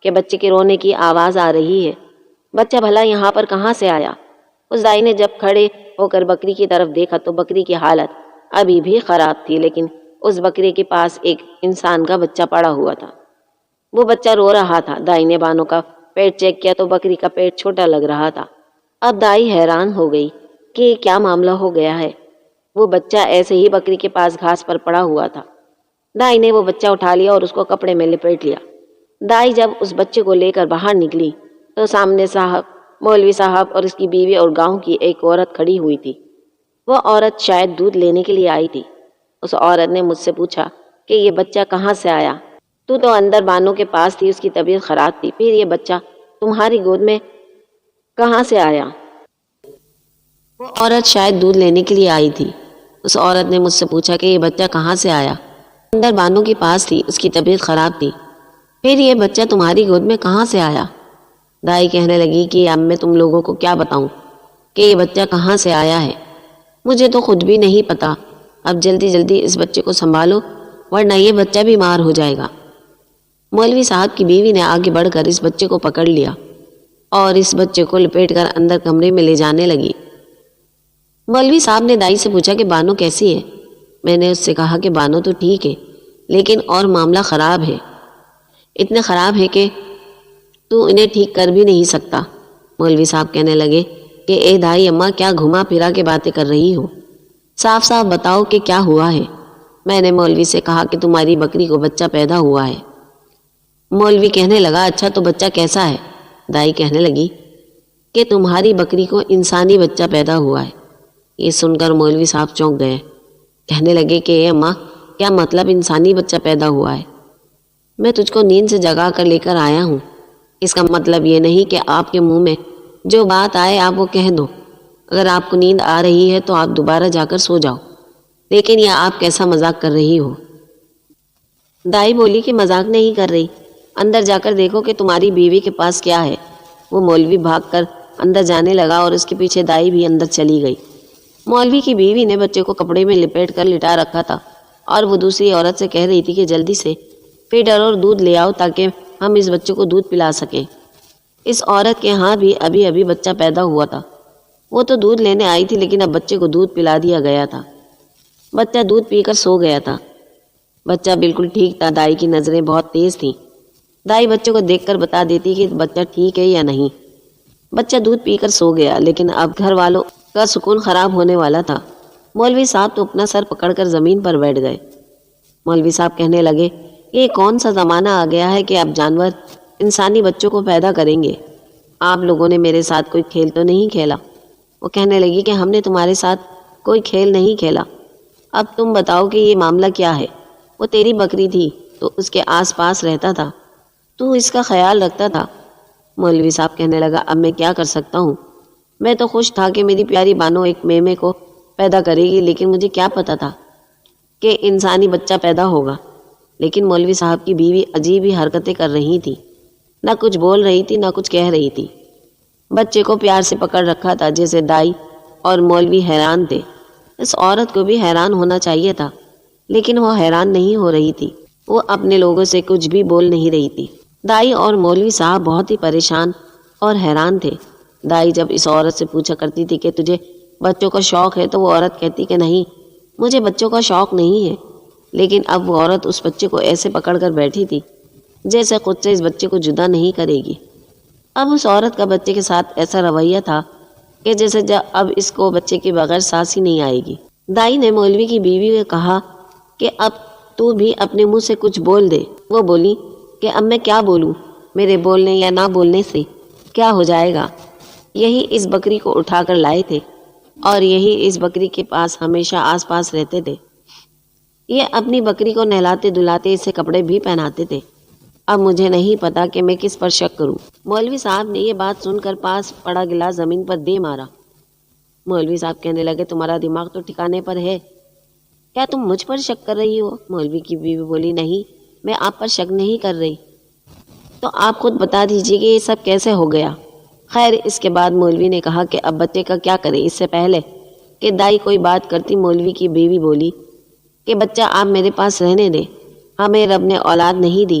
کہ بچے کے رونے کی آواز آ رہی ہے۔ بچہ بھلا یہاں پر کہاں سے آیا؟ اس دائی نے جب کھڑے ہو کر بکری کی طرف دیکھا تو بکری کی حالت ابھی بھی خراب تھی، لیکن اس بکری کے پاس ایک انسان کا بچہ پڑا ہوا تھا۔ وہ بچہ رو رہا تھا۔ دائی نے بانو کا پیٹ چیک کیا تو بکری کا پیٹ چھوٹا لگ رہا تھا۔ اب دائی حیران ہو گئی کہ یہ کیا معاملہ ہو گیا ہے۔ وہ بچہ ایسے ہی بکری کے پاس گھاس پر پڑا ہوا تھا۔ دائی نے وہ بچہ اٹھا لیا اور اس کو کپڑے میں لپیٹ لیا۔ دائی جب اس بچے کو لے کر باہر نکلی تو سامنے مولوی صاحب اور اس کی بیوی اور گاؤں کی ایک عورت کھڑی ہوئی تھی۔ وہ عورت شاید دودھ لینے کے لیے آئی تھی۔ اس عورت نے مجھ سے پوچھا کہ یہ بچہ کہاں سے آیا؟ تو اندر بانو کے پاس تھی، اس کی طبیعت خراب تھی، پھر یہ بچہ تمہاری گود میں کہاں سے آیا؟ وہ عورت شاید دودھ لینے کے لیے آئی تھی۔ اس عورت نے مجھ سے پوچھا کہ یہ بچہ کہاں سے آیا؟ اندر بانو کے پاس تھی، اس کی طبیعت خراب تھی، پھر یہ بچہ تمہاری گود میں کہاں سے آیا؟ دائی کہنے لگی کہ اب میں تم لوگوں کو کیا بتاؤں کہ یہ بچہ کہاں سے آیا ہے، مجھے تو خود بھی نہیں پتا۔ اب جلدی جلدی اس بچے کو سنبھالو ورنہ یہ بچہ بیمار ہو جائے گا۔ مولوی صاحب کی بیوی نے آگے بڑھ کر اس بچے کو پکڑ لیا اور اس بچے کو لپیٹ کر اندر کمرے میں لے جانے لگی۔ مولوی صاحب نے دائی سے پوچھا کہ بانو کیسی ہے؟ میں نے اس سے کہا کہ بانو تو ٹھیک ہے، لیکن اور معاملہ خراب ہے، اتنے خراب ہے کہ تو انہیں ٹھیک کر بھی نہیں سکتا۔ مولوی صاحب کہنے لگے کہ اے دائی اماں، کیا گھما پھرا کے باتیں کر رہی ہو؟ صاف صاف بتاؤ کہ کیا ہوا ہے۔ میں نے مولوی سے کہا کہ تمہاری بکری کو بچہ پیدا ہوا ہے۔ مولوی کہنے لگا اچھا تو بچہ کیسا ہے؟ دائی کہنے لگی کہ تمہاری بکری کو انسانی بچہ پیدا ہوا ہے۔ یہ سن کر مولوی صاحب چونک گئے، کہنے لگے کہ اے اماں، کیا مطلب انسانی بچہ پیدا ہوا ہے؟ میں تجھ کو نیند سے جگا کر لے کر آیا ہوں، اس کا مطلب یہ نہیں کہ آپ کے منہ میں جو بات آئے آپ وہ کہہ دو۔ اگر آپ کو نیند آ رہی ہے تو آپ دوبارہ جا کر سو جاؤ، لیکن یہ آپ کیسا مذاق کر رہی ہو؟ دائی بولی کہ مذاق نہیں کر رہی، اندر جا کر دیکھو کہ تمہاری بیوی کے پاس کیا ہے۔ وہ مولوی بھاگ کر اندر جانے لگا اور اس کے پیچھے دائی بھی اندر چلی گئی۔ مولوی کی بیوی نے بچے کو کپڑے میں لپیٹ کر لٹا رکھا تھا اور وہ دوسری عورت سے کہہ رہی تھی کہ جلدی سے فیڈر اور دودھ لے آؤ تاکہ ہم اس بچے کو دودھ پلا سکیں۔ اس عورت کے ہاں بھی ابھی بچہ پیدا ہوا تھا۔ وہ تو دودھ لینے آئی تھی لیکن اب بچے کو دودھ پلا دیا گیا تھا۔ بچہ دودھ پی کر سو گیا تھا۔ بچہ بالکل ٹھیک تھا۔ دائی کی نظریں بہت تیز تھیں۔ دائی بچے کو دیکھ کر بتا دیتی کہ بچہ ٹھیک ہے یا نہیں۔ بچہ دودھ پی کر سو گیا، لیکن اب گھر والوں کا سکون خراب ہونے والا تھا۔ مولوی صاحب تو اپنا سر پکڑ کر زمین پر بیٹھ گئے۔ مولوی صاحب کہنے لگے یہ کون سا زمانہ آ گیا ہے کہ اب جانور انسانی بچوں کو پیدا کریں گے؟ آپ لوگوں نے میرے ساتھ کوئی کھیل تو نہیں کھیلا؟ وہ کہنے لگی کہ ہم نے تمہارے ساتھ کوئی کھیل نہیں کھیلا۔ اب تم بتاؤ کہ یہ معاملہ کیا ہے؟ وہ تیری بکری تھی تو اس کے آس پاس رہتا تھا، تو اس کا خیال رکھتا تھا۔ مولوی صاحب کہنے لگا اب میں کیا کر سکتا ہوں؟ میں تو خوش تھا کہ میری پیاری بانو ایک میمے کو پیدا کرے گی، لیکن مجھے کیا پتا تھا کہ انسانی بچہ پیدا ہوگا۔ لیکن مولوی صاحب کی بیوی عجیب ہی حرکتیں کر رہی تھی، نہ کچھ بول رہی تھی نہ کچھ کہہ رہی تھی۔ بچے کو پیار سے پکڑ رکھا تھا جیسے دائی اور مولوی حیران تھے۔ اس عورت کو بھی حیران ہونا چاہیے تھا، لیکن وہ حیران نہیں ہو رہی تھی۔ وہ اپنے لوگوں سے کچھ بھی بول نہیں رہی تھی۔ دائی اور مولوی صاحب بہت ہی پریشان اور حیران تھے۔ دائی جب اس عورت سے پوچھا کرتی تھی کہ تجھے بچوں کا شوق ہے تو وہ عورت کہتی کہ نہیں، مجھے بچوں کا شوق نہیں ہے، لیکن اب وہ عورت اس بچے کو ایسے پکڑ کر بیٹھی تھی جیسے خود سے اس بچے کو جدا نہیں کرے گی۔ اب اس عورت کا بچے کے ساتھ ایسا رویہ تھا کہ جیسے اب اس کو بچے کے بغیر سانس ہی نہیں آئے گی۔ دائی نے مولوی کی بیوی کو کہا کہ اب تو بھی اپنے منہ سے کچھ بول دے۔ وہ بولی کہ اب میں کیا بولوں؟ میرے بولنے یا نہ بولنے سے کیا ہو جائے گا؟ یہی اس بکری کو اٹھا کر لائے تھے اور یہی اس بکری کے پاس ہمیشہ آس پاس رہتے تھے۔ یہ اپنی بکری کو نہلاتے دھلاتے اسے کپڑے بھی پہناتے تھے۔ اب مجھے نہیں پتا کہ میں کس پر شک کروں۔ مولوی صاحب نے یہ بات سن کر پاس پڑا گلاس زمین پر دے مارا۔ مولوی صاحب کہنے لگے تمہارا دماغ تو ٹھکانے پر ہے، کیا تم مجھ پر شک کر رہی ہو؟ مولوی کی بیوی بولی نہیں، میں آپ پر شک نہیں کر رہی، تو آپ خود بتا دیجیے کہ یہ سب کیسے ہو گیا۔ خیر اس کے بعد مولوی نے کہا کہ اب بچے کا کیا کرے۔ اس سے پہلے کہ دائی کوئی بات کرتی مولوی کی بیوی بولی کہ بچہ آپ میرے پاس رہنے دیں، ہمیں رب نے اولاد نہیں دی،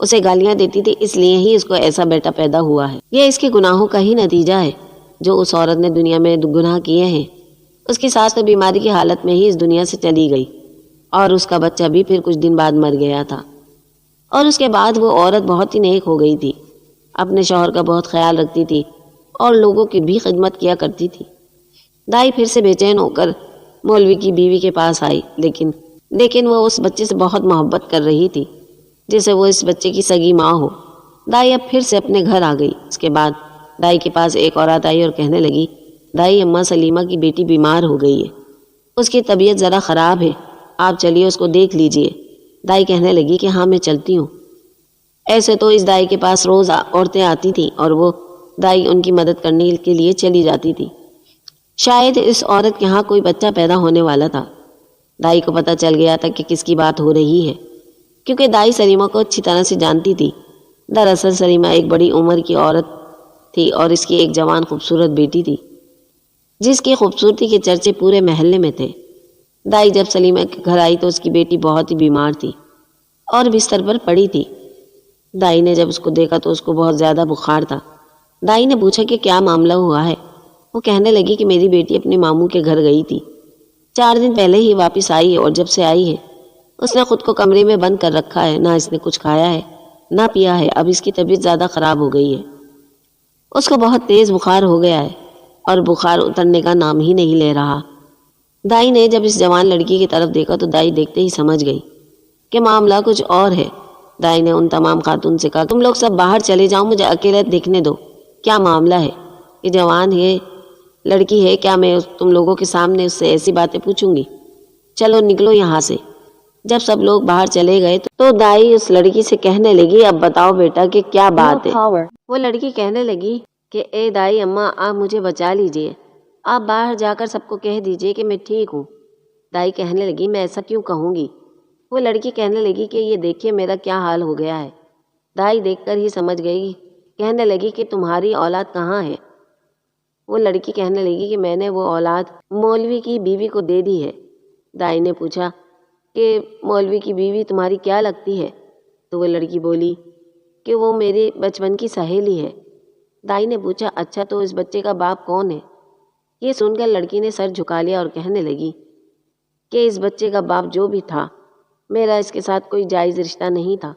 اسے گالیاں دیتی تھی، اس لیے ہی اس کو ایسا بیٹا پیدا ہوا ہے۔ یہ اس کے گناہوں کا ہی نتیجہ ہے جو اس عورت نے دنیا میں گناہ کیے ہیں۔ اس کی ساس تو بیماری کی حالت میں ہی اس دنیا سے چلی گئی اور اس کا بچہ بھی پھر کچھ دن بعد مر گیا تھا۔ اور اس کے بعد وہ عورت بہت ہی نیک ہو گئی تھی، اپنے شوہر کا بہت خیال رکھتی تھی اور لوگوں کی بھی خدمت کیا کرتی تھی۔ دائی پھر سے بے چین ہو کر مولوی کی بیوی کے پاس آئی، لیکن وہ اس بچے سے بہت محبت کر رہی تھی جیسے وہ اس بچے کی سگی ماں ہو۔ دائی اب پھر سے اپنے گھر آ گئی۔ اس کے بعد دائی کے پاس ایک عورت آئی اور کہنے لگی، دائی، اماں سلیمہ کی بیٹی بیمار ہو گئی ہے، اس کی طبیعت ذرا خراب ہے، آپ چلیے اس کو دیکھ لیجئے۔ دائی کہنے لگی کہ ہاں میں چلتی ہوں۔ ایسے تو اس دائی کے پاس روز عورتیں آتی تھیں اور وہ دائی ان کی مدد کرنے کے لیے چلی جاتی تھی۔ شاید اس عورت کے ہاں کوئی بچہ پیدا ہونے والا تھا۔ دائی کو پتہ چل گیا تھا کہ کس کی بات ہو رہی ہے، کیونکہ دائی سلیمہ کو اچھی طرح سے جانتی تھی۔ دراصل سلیمہ ایک بڑی عمر کی عورت تھی اور اس کی ایک جوان خوبصورت بیٹی تھی جس کی خوبصورتی کے چرچے پورے محلے میں تھے۔ دائی جب سلیمہ کے گھر آئی تو اس کی بیٹی بہت ہی بیمار تھی اور بستر پر پڑی تھی۔ دائی نے جب اس کو دیکھا تو اس کو بہت زیادہ بخار تھا۔ دائی نے پوچھا کہ کیا معاملہ ہوا ہے؟ وہ کہنے لگی کہ میری بیٹی اپنے ماموں کے گھر گئی تھی، 4 دن پہلے ہی واپس آئی ہے اور جب سے آئی ہے اس نے خود کو کمرے میں بند کر رکھا ہے، نہ اس نے کچھ کھایا ہے نہ پیا ہے۔ اب اس کی طبیعت زیادہ خراب ہو گئی ہے، اس کو بہت تیز بخار ہو گیا ہے اور بخار اترنے کا نام ہی نہیں لے رہا۔ دائی نے جب اس جوان لڑکی کی طرف دیکھا تو دائی دیکھتے ہی سمجھ گئی کہ معاملہ کچھ اور ہے۔ دائی نے ان تمام خاتون سے کہا، تم لوگ سب باہر چلے جاؤ، مجھے اکیلے دیکھنے دو، کیا معاملہ ہے؟ یہ جوان ہے، لڑکی ہے، کیا میں تم لوگوں کے سامنے اس سے ایسی باتیں پوچھوں گی؟ چلو نکلو یہاں سے۔ جب سب لوگ باہر چلے گئے تو دائی اس لڑکی سے کہنے لگی، اب بتاؤ بیٹا کہ کیا بات ہے؟ وہ لڑکی کہنے لگی کہ اے دائی اماں، آپ مجھے بچا لیجئے، آپ باہر جا کر سب کو کہہ دیجئے کہ میں ٹھیک ہوں۔ دائی کہنے لگی، میں ایسا کیوں کہوں گی؟ وہ لڑکی کہنے لگی کہ یہ دیکھیے میرا کیا حال ہو گیا ہے۔ دائی دیکھ کر ہی سمجھ گئی، کہنے لگی کہ تمہاری اولاد کہاں ہے؟ وہ لڑکی کہنے لگی کہ میں نے وہ اولاد مولوی کی بیوی کو دے دی ہے۔ دائی نے پوچھا کہ مولوی کی بیوی تمہاری کیا لگتی ہے؟ تو وہ لڑکی بولی کہ وہ میری بچپن کی سہیلی ہے۔ دائی نے پوچھا، اچھا تو اس بچے کا باپ کون ہے؟ یہ سن کر لڑکی نے سر جھکا لیا اور کہنے لگی کہ اس بچے کا باپ جو بھی تھا، میرا اس کے ساتھ کوئی جائز رشتہ نہیں تھا۔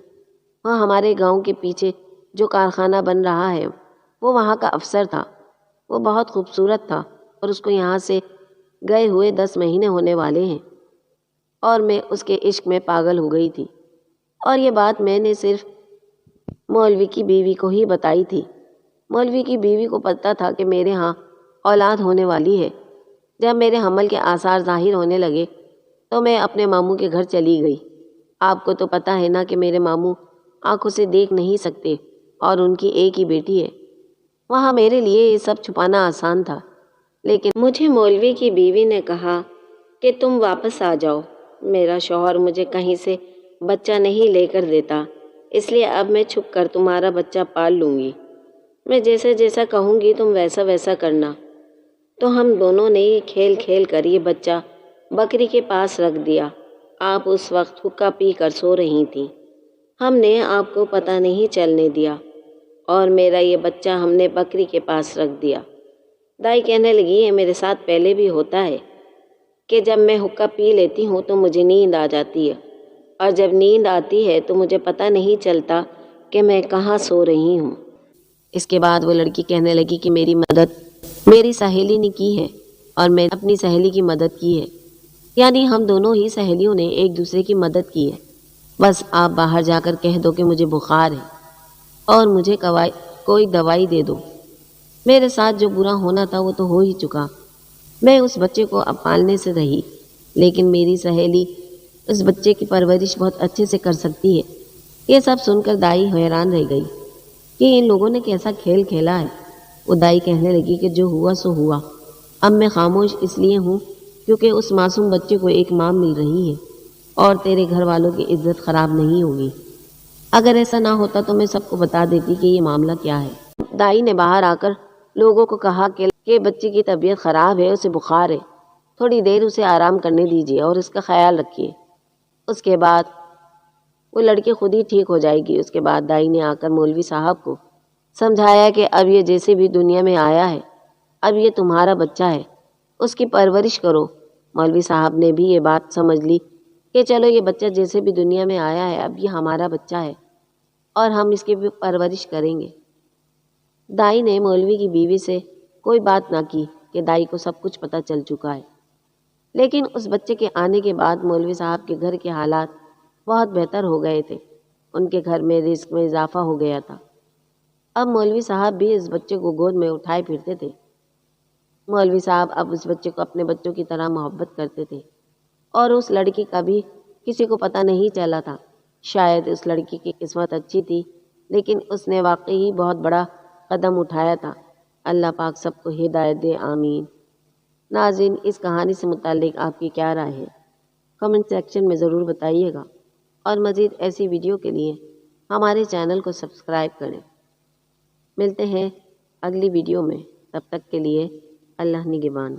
وہاں ہمارے گاؤں کے پیچھے جو کارخانہ بن رہا ہے وہ وہاں کا افسر تھا، وہ بہت خوبصورت تھا اور اس کو یہاں سے گئے ہوئے 10 مہینے ہونے والے ہیں اور میں اس کے عشق میں پاگل ہو گئی تھی، اور یہ بات میں نے صرف مولوی کی بیوی کو ہی بتائی تھی۔ مولوی کی بیوی کو پتہ تھا کہ میرے ہاں اولاد ہونے والی ہے۔ جب میرے حمل کے آثار ظاہر ہونے لگے تو میں اپنے ماموں کے گھر چلی گئی۔ آپ کو تو پتہ ہے نا کہ میرے ماموں آنکھوں سے دیکھ نہیں سکتے اور ان کی ایک ہی بیٹی ہے۔ وہاں میرے لیے یہ سب چھپانا آسان تھا، لیکن مجھے مولوی کی بیوی نے کہا کہ تم واپس آ جاؤ، میرا شوہر مجھے کہیں سے بچہ نہیں لے کر دیتا، اس لیے اب میں چھپ کر تمہارا بچہ پال لوں گی، میں جیسا جیسا کہوں گی تم ویسا ویسا کرنا۔ تو ہم دونوں نے کھیل کھیل کر یہ بچہ بکری کے پاس رکھ دیا۔ آپ اس وقت حقہ پی کر سو رہی تھیں، ہم نے آپ کو پتہ نہیں چلنے دیا اور میرا یہ بچہ ہم نے بکری کے پاس رکھ دیا۔ دائی کہنے لگی، یہ میرے ساتھ پہلے بھی ہوتا ہے کہ جب میں حقہ پی لیتی ہوں تو مجھے نیند آ جاتی ہے، اور جب نیند آتی ہے تو مجھے پتہ نہیں چلتا کہ میں کہاں سو رہی ہوں۔ اس کے بعد وہ لڑکی کہنے لگی کہ میری مدد میری سہیلی نے کی ہے اور میں اپنی سہیلی کی مدد کی ہے، یعنی ہم دونوں ہی سہیلیوں نے ایک دوسرے کی مدد کی ہے۔ بس آپ باہر جا کر کہہ دو کہ مجھے بخار ہے اور مجھے کوئی دوائی دے دو۔ میرے ساتھ جو برا ہونا تھا وہ تو ہو ہی چکا، میں اس بچے کو اب پالنے سے رہی، لیکن میری سہیلی اس بچے کی پرورش بہت اچھے سے کر سکتی ہے۔ یہ سب سن کر دائی حیران رہ گئی کہ ان لوگوں نے کیسا کھیل کھیلا ہے۔ وہ دائی کہنے لگی کہ جو ہوا سو ہوا، اب میں خاموش اس لیے ہوں کیونکہ اس معصوم بچے کو ایک ماں مل رہی ہے اور تیرے گھر والوں کی عزت خراب نہیں ہوگی۔ اگر ایسا نہ ہوتا تو میں سب کو بتا دیتی کہ یہ معاملہ کیا ہے۔ دائی نے باہر آ کر لوگوں کو کہا کہ بچے کی طبیعت خراب ہے، اسے بخار ہے، تھوڑی دیر اسے آرام کرنے دیجیے اور اس کا خیال رکھیے۔ اس کے بعد وہ لڑکی خود ہی ٹھیک ہو جائے گی۔ اس کے بعد دائی نے آ کر مولوی صاحب کو سمجھایا کہ اب یہ جیسے بھی دنیا میں آیا ہے، اب یہ تمہارا بچہ ہے، اس کی پرورش کرو۔ مولوی صاحب نے بھی یہ بات سمجھ لی کہ چلو یہ بچہ جیسے بھی دنیا میں آیا ہے، اب یہ ہمارا بچہ ہے اور ہم اس کی بھی پرورش کریں گے۔ دائی نے مولوی کی بیوی سے کوئی بات نہ کی کہ دائی کو سب کچھ پتہ چل چکا ہے، لیکن اس بچے کے آنے کے بعد مولوی صاحب کے گھر کے حالات بہت بہتر ہو گئے تھے۔ ان کے گھر میں رزق میں اضافہ ہو گیا تھا۔ اب مولوی صاحب بھی اس بچے کو گود میں اٹھائے پھرتے تھے۔ مولوی صاحب اب اس بچے کو اپنے بچوں کی طرح محبت کرتے تھے، اور اس لڑکی کا بھی کسی کو پتہ نہیں چلا تھا۔ شاید اس لڑکی کی قسمت اچھی تھی، لیکن اس نے واقعی بہت بڑا قدم اٹھایا تھا۔ اللہ پاک سب کو ہدایت دے، آمین۔ ناظرین، اس کہانی سے متعلق آپ کی کیا رائے ہے؟ کمنٹ سیکشن میں ضرور بتائیے گا، اور مزید ایسی ویڈیو کے لیے ہمارے چینل کو سبسکرائب کریں۔ ملتے ہیں اگلی ویڈیو میں، تب تک کے لیے اللہ نگہبان۔